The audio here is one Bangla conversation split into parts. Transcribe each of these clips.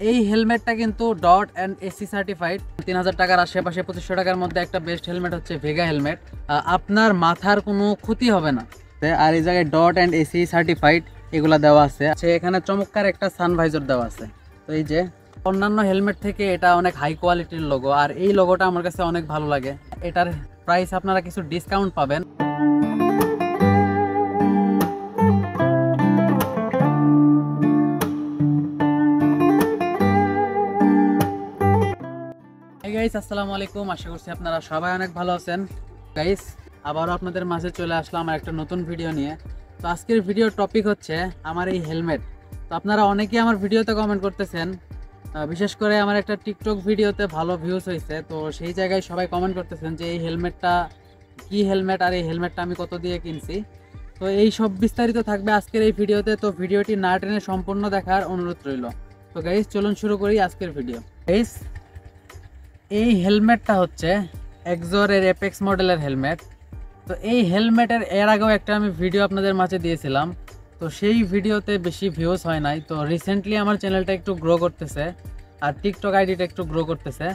এই হেলমেটটা কিন্তু ডট অ্যান্ড এসি সার্টিফাইড। 3000 টাকার আশেপাশে 2500 টাকার মধ্যে একটা বেস্ট হেলমেট হচ্ছে ভেগা হেলমেট। আপনার মাথার কোনো ক্ষতি হবে না। আর এই জায়গায় ডট অ্যান্ড এসি সার্টিফাইড এগুলা দেওয়া আছে। এখানে চমৎকার একটা সানভাইজার দেওয়া আছে। তো এই যে অন্যান্য হেলমেট থেকে এটা অনেক হাই কোয়ালিটির লোগো, আর এই লোগোটা আমার কাছে অনেক ভালো লাগে। এটার প্রাইস আপনারা কিছু ডিসকাউন্ট পাবেন। গাইস আসসালামু আলাইকুম, আশা করছি আপনারা সবাই অনেক ভালো আছেন। গাইস আবারও আপনাদের মাঝে চলে আসলাম আমার একটা নতুন ভিডিও নিয়ে। তো আজকের ভিডিওর টপিক হচ্ছে আমার এই হেলমেট। তো আপনারা অনেকেই আমার ভিডিওতে কমেন্ট করতেছেন, বিশেষ করে আমার একটা টিকটক ভিডিওতে ভালো ভিউজ হয়েছে। তো সেই জায়গায় সবাই কমেন্ট করতেছেন যে এই হেলমেটটা কি হেলমেট, আর এই হেলমেটটা আমি কত দিয়ে কিনছি। তো এই সব বিস্তারিত থাকবে আজকের এই ভিডিওতে। তো ভিডিওটি না টেনে সম্পূর্ণ দেখার অনুরোধ রইল। তো গাইস চলুন শুরু করি আজকের ভিডিও। গাইস এই হেলমেটটা হচ্ছে এক্সোরের এপেক্স মডেলের হেলমেট। তো এই হেলমেটের এর আগেও একটা আমি ভিডিও আপনাদের মাঝে দিয়েছিলাম। তো সেই ভিডিওতে বেশি ভিউজ হয় নাই। তো রিসেন্টলি আমার চ্যানেলটা একটু গ্রো করতেছে, আর টিকটক আইডিটা একটু গ্রো করতেছে।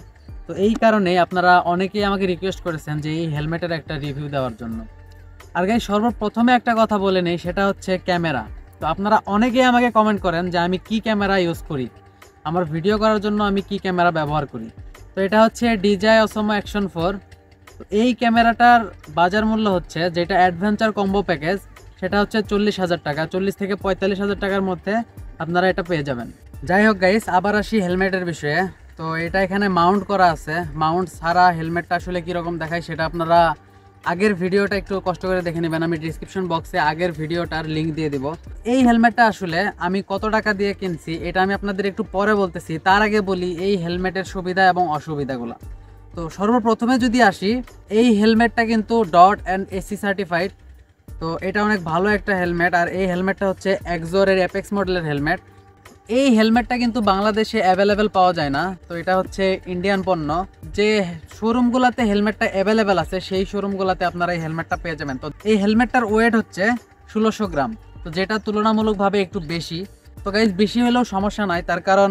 তো এই কারণে আপনারা অনেকেই আমাকে রিকোয়েস্ট করেছেন যে এই হেলমেটের একটা রিভিউ দেওয়ার জন্য। আর গাইস সর্বপ্রথমে একটা কথা বলে নেই, সেটা হচ্ছে ক্যামেরা। তো আপনারা অনেকেই আমাকে কমেন্ট করেন যে আমি কি ক্যামেরা ইউজ করি, আমার ভিডিও করার জন্য আমি কি ক্যামেরা ব্যবহার করি। তো এটা হচ্ছে DJI Osmo Action 4। তো এই ক্যামেরাটার বাজার মূল্য হচ্ছে, যেটা অ্যাডভেঞ্চার কম্বো প্যাকেজ, সেটা হচ্ছে 40,000 টাকা। 40 থেকে 45,000 টাকার মধ্যে আপনারা এটা পেয়ে যাবেন। যাই হোক গাইস, আবার আসি হেলমেটের বিষয়ে। তো এটা এখানে মাউন্ট করা আছে। মাউন্ট ছাড়া হেলমেটটা আসলে কীরকম দেখায় সেটা আপনারা আগের ভিডিওটা একটু কষ্ট করে দেখে নেবেন। আমি ডিসক্রিপশন বক্সে আগের ভিডিওটার লিঙ্ক দিয়ে দিব। এই হেলমেটটা আসলে আমি কত টাকা দিয়ে কিনছি এটা আমি আপনাদের একটু পরে বলতেছি। তার আগে বলি এই হেলমেটের সুবিধা এবং অসুবিধাগুলো। তো সর্বপ্রথমে যদি আসি, এই হেলমেটটা কিন্তু ডট অ্যান্ড এসি সার্টিফাইড। তো এটা অনেক ভালো একটা হেলমেট। আর এই হেলমেটটা হচ্ছে এক্সোরের এপেক্স মডেলের হেলমেট। এই হেলমেটটা কিন্তু বাংলাদেশে অ্যাভেলেবেল পাওয়া যায় না। তো এটা হচ্ছে ইন্ডিয়ান পণ্য। যে শোরুমগুলোতে হেলমেটটা অ্যাভেলেবেল আছে সেই শোরুমগুলোতে আপনারা এই হেলমেটটা পেয়ে যাবেন। তো এই হেলমেটটার ওয়েট হচ্ছে 1600 গ্রাম, তো যেটা তুলনামূলকভাবে একটু বেশি। তো গাইজ বেশি হলেও সমস্যা নাই, তার কারণ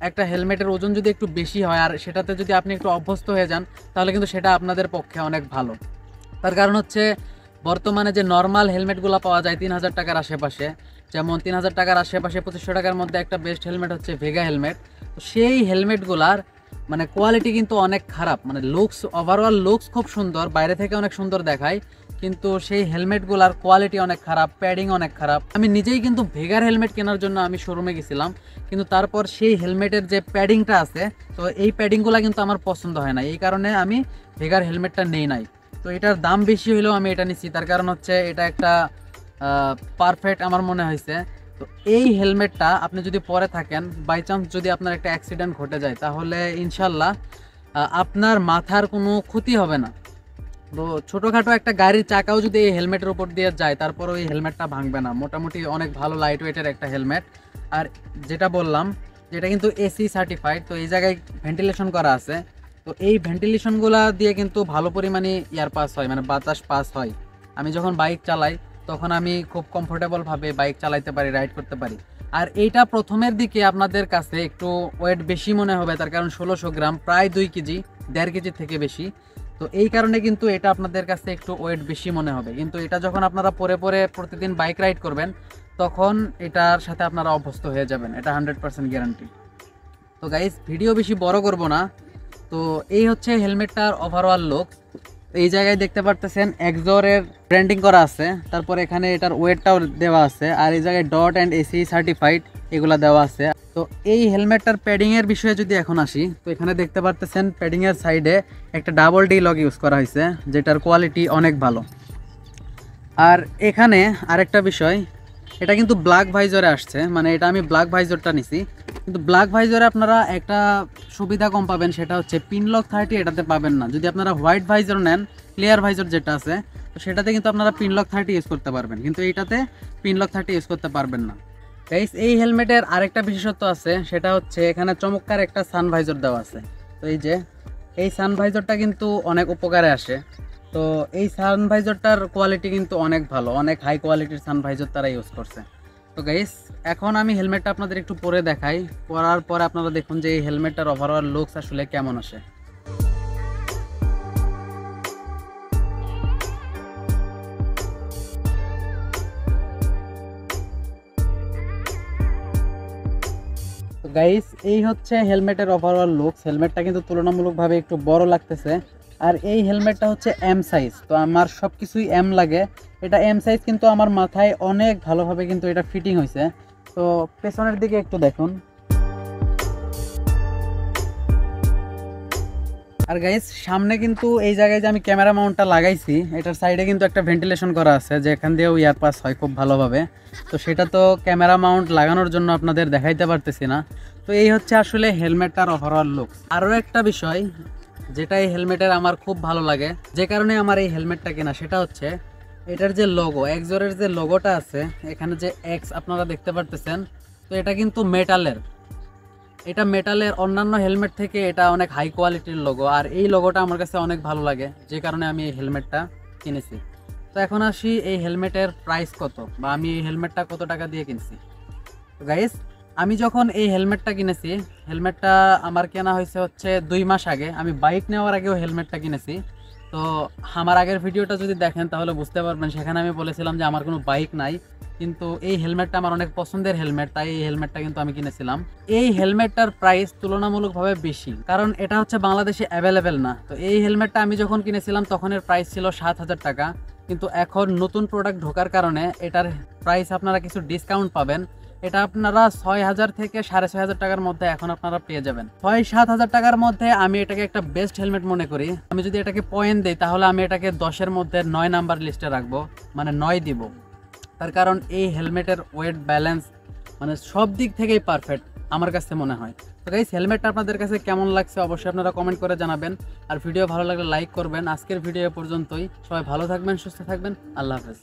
একটা হেলমেটের ওজন যদি একটু বেশি হয় আর সেটাতে যদি আপনি একটু অভ্যস্ত হয়ে যান, তাহলে কিন্তু সেটা আপনাদের পক্ষে অনেক ভালো। তার কারণ হচ্ছে বর্তমানে যে নর্মাল হেলমেটগুলো পাওয়া যায় 3000 টাকার আশেপাশে, যেমন 3000 টাকার আশেপাশে 2500 টাকার মধ্যে একটা বেস্ট হেলমেট হচ্ছে ভেগা হেলমেট। তো সেই হেলমেটগুলার মানে কোয়ালিটি কিন্তু অনেক খারাপ। মানে লুকস, ওভারঅল লুকস খুব সুন্দর, বাইরে থেকে অনেক সুন্দর দেখায়, কিন্তু সেই হেলমেটগুলার কোয়ালিটি অনেক খারাপ, প্যাডিং অনেক খারাপ। আমি নিজেই কিন্তু ভেগার হেলমেট কেনার জন্য আমি শোরুমে গেছিলাম, কিন্তু তারপর সেই হেলমেটের যে প্যাডিংটা আছে, তো এই প্যাডিংগুলো কিন্তু আমার পছন্দ হয় না। এই কারণে আমি ভেগার হেলমেটটা নেই নাই। তো এটার দাম বেশি হলেও আমি এটা নিচ্ছি, তার কারণ হচ্ছে এটা একটা পারফেক্ট আমার মনে হয়েছে। তো এই হেলমেটটা আপনি যদি পরে থাকেন, বাই চান্স যদি আপনার একটা অ্যাক্সিডেন্ট ঘটে যায়, তাহলে ইনশাল্লাহ আপনার মাথার কোনো ক্ষতি হবে না। তো ছোটোখাটো একটা গাড়ির চাকাও যদি এই হেলমেটের উপর দিয়ে যায়, তারপরও এই হেলমেটটা ভাঙবে না। মোটামুটি অনেক ভালো লাইট ওয়েটের একটা হেলমেট। আর যেটা বললাম, যেটা কিন্তু এসি সার্টিফাইড। তো এই জায়গায় ভেন্টিলেশন করা আছে। তো এই ভেন্টিলেশনগুলো দিয়ে কিন্তু ভালো পরিমাণে এয়ার পাস হয়, মানে বাতাস পাস হয়। আমি যখন বাইক চালাই তখন আমি খুব কমফোর্টেবলভাবে বাইক চালাইতে পারি, রাইড করতে পারি। আর এইটা প্রথমের দিকে আপনাদের কাছে একটু ওয়েট বেশি মনে হবে, তার কারণ 1600 গ্রাম, প্রায় 2 কেজি, 1.5 কেজি থেকে বেশি। তো এই কারণে কিন্তু এটা আপনাদের কাছে একটু ওয়েট বেশি মনে হবে, কিন্তু এটা যখন আপনারা পরে পরে প্রতিদিন বাইক রাইড করবেন, তখন এটার সাথে আপনারা অভ্যস্ত হয়ে যাবেন। এটা 100% গ্যারান্টি। তো গাইস ভিডিও বেশি বড় করব না। তো এই হচ্ছে হেলমেটটার ওভারঅল লুক। এই জায়গায় দেখতে পারতেছেন এক্সোরের ব্র্যান্ডিং করা আছে, তারপর এখানে এটার ওয়েটটাও দেওয়া আছে, আর এই জায়গায় ডট অ্যান্ড এসি সার্টিফাইড এগুলা দেওয়া আছে। তো এই হেলমেটটার প্যাডিংয়ের বিষয়ে যদি এখন আসি, তো এখানে দেখতে পারতেছেন প্যাডিংয়ের সাইডে একটা ডাবল ডি লক ইউজ করা হয়েছে, যেটার কোয়ালিটি অনেক ভালো। আর এখানে আরেকটা বিষয়, এটা কিন্তু ব্ল্যাক ভাইজরে আসছে, মানে এটা আমি ব্ল্যাক ভাইজরটা নিছি। কিন্তু ব্ল্যাক ভাইজরে আপনারা একটা সুবিধা কম পাবেন, সেটা হচ্ছে পিনলক 30 এটাতে পাবেন না। যদি আপনারা হোয়াইট ভাইজর নেন, ক্লিয়ার ভাইজর যেটা আছে, তো সেটাতে কিন্তু আপনারা পিনলক 30 ইউজ করতে পারবেন, কিন্তু এইটাতে পিনলক 30 ইউজ করতে পারবেন না। গাইস এই হেলমেটের আরেকটা বিশেষত্ব আছে, সেটা হচ্ছে এখানে চমৎকার একটা সানভাইজর দেওয়া আছে। তো এই যে এই সানভাইজরটা কিন্তু অনেক উপকারে আসে। তো এই সানভাইজরটার কোয়ালিটি কিন্তু অনেক ভালো, অনেক হাই কোয়ালিটির সানভাইজর তারা ইউজ করছে। তো গাইস এখন আমি হেলমেটটা আপনাদের একটু পরে দেখাই, পরার পরে আপনারা দেখুন যে এই হেলমেটটার ওভারঅল লুকস আসলে কেমন আসে। তো গাইস এই হচ্ছে হেলমেটের ওভারঅল লুকস। হেলমেটটা কিন্তু তুলনামূলকভাবে একটু বড় লাগতেছে, আর এই হেলমেটটা হচ্ছে এম সাইজ। তো আমার সব কিছুই এম লাগে, এটা এম সাইজ, কিন্তু আমার মাথায় অনেক ভালোভাবে কিন্তু এটা ফিটিং হয়েছে। তো পেছনের দিকে একটু দেখুন। আর গাইস সামনে কিন্তু এই জায়গায় যে আমি ক্যামেরা মাউন্টটা লাগাইছি, এটার সাইডে কিন্তু একটা ভেন্টিলেশন করা আছে যেখান দিয়েও ইয়ার পাস হয় খুব ভালোভাবে। তো সেটা তো ক্যামেরা মাউন্ট লাগানোর জন্য আপনাদের দেখাইতে পারতেছি না। তো এই হচ্ছে আসলে হেলমেটটার ওভারঅল লুকস। আরও একটা বিষয় যেটা এই হেলমেটের আমার খুব ভালো লাগে, যে কারণে আমার এই হেলমেটটা কেনা, সেটা হচ্ছে এটার যে লোগো, এক্সজোরের যে লোগোটা আছে, এখানে যে এক্স আপনারা দেখতে পারতেছেন, তো এটা কিন্তু মেটালের। এটা মেটালের অন্যান্য হেলমেট থেকে এটা অনেক হাই কোয়ালিটির লোগো, আর এই লোগোটা আমার কাছে অনেক ভালো লাগে, যে কারণে আমি এই হেলমেটটা কিনেছি। তো এখন আসি এই হেলমেটের প্রাইস কত, বা আমি এই হেলমেটটা কত টাকা দিয়ে কিনছি। তো গাইস আমি যখন এই হেলমেটটা কিনেছি, হেলমেটটা আমার কেনা হয়েছে হচ্ছে 2 মাস আগে। আমি বাইক নেওয়ার আগেও হেলমেটটা কিনেছি। তো আমার আগের ভিডিওটা যদি দেখেন তাহলে বুঝতে পারবেন, সেখানে আমি বলেছিলাম যে আমার কোনো বাইক নাই, কিন্তু এই হেলমেটটা আমার অনেক পছন্দের হেলমেট, তাই এই হেলমেটটা কিন্তু আমি কিনেছিলাম। এই হেলমেটটার প্রাইস তুলনামূলকভাবে বেশি, কারণ এটা হচ্ছে বাংলাদেশে অ্যাভেলেবেল না। তো এই হেলমেটটা আমি যখন কিনেছিলাম তখন এর প্রাইস ছিল 7,000 টাকা, কিন্তু এখন নতুন প্রোডাক্ট ঢোকার কারণে এটার প্রাইস আপনারা কিছু ডিসকাউন্ট পাবেন। এটা আপনারা 6,000 থেকে 6,500 টাকার মধ্যে এখন আপনারা পেয়ে যাবেন। 6-7 হাজার টাকার মধ্যে আমি এটাকে একটা বেস্ট হেলমেট মনে করি। আমি যদি এটাকে পয়েন্ট দিই তাহলে আমি এটাকে 10-এর মধ্যে 9 নাম্বার লিস্টে রাখবো, মানে 9 দিব। তার কারণ এই হেলমেটের ওয়েট ব্যালেন্স মানে সব দিক থেকেই পারফেক্ট আমার কাছে মনে হয়। তো গাইস হেলমেটটা আপনাদের কাছে কেমন লাগছে অবশ্যই আপনারা কমেন্ট করে জানাবেন, আর ভিডিও ভালো লাগলে লাইক করবেন। আজকের ভিডিও পর্যন্তই, সবাই ভালো থাকবেন, সুস্থ থাকবেন, আল্লাহ হাফেজ।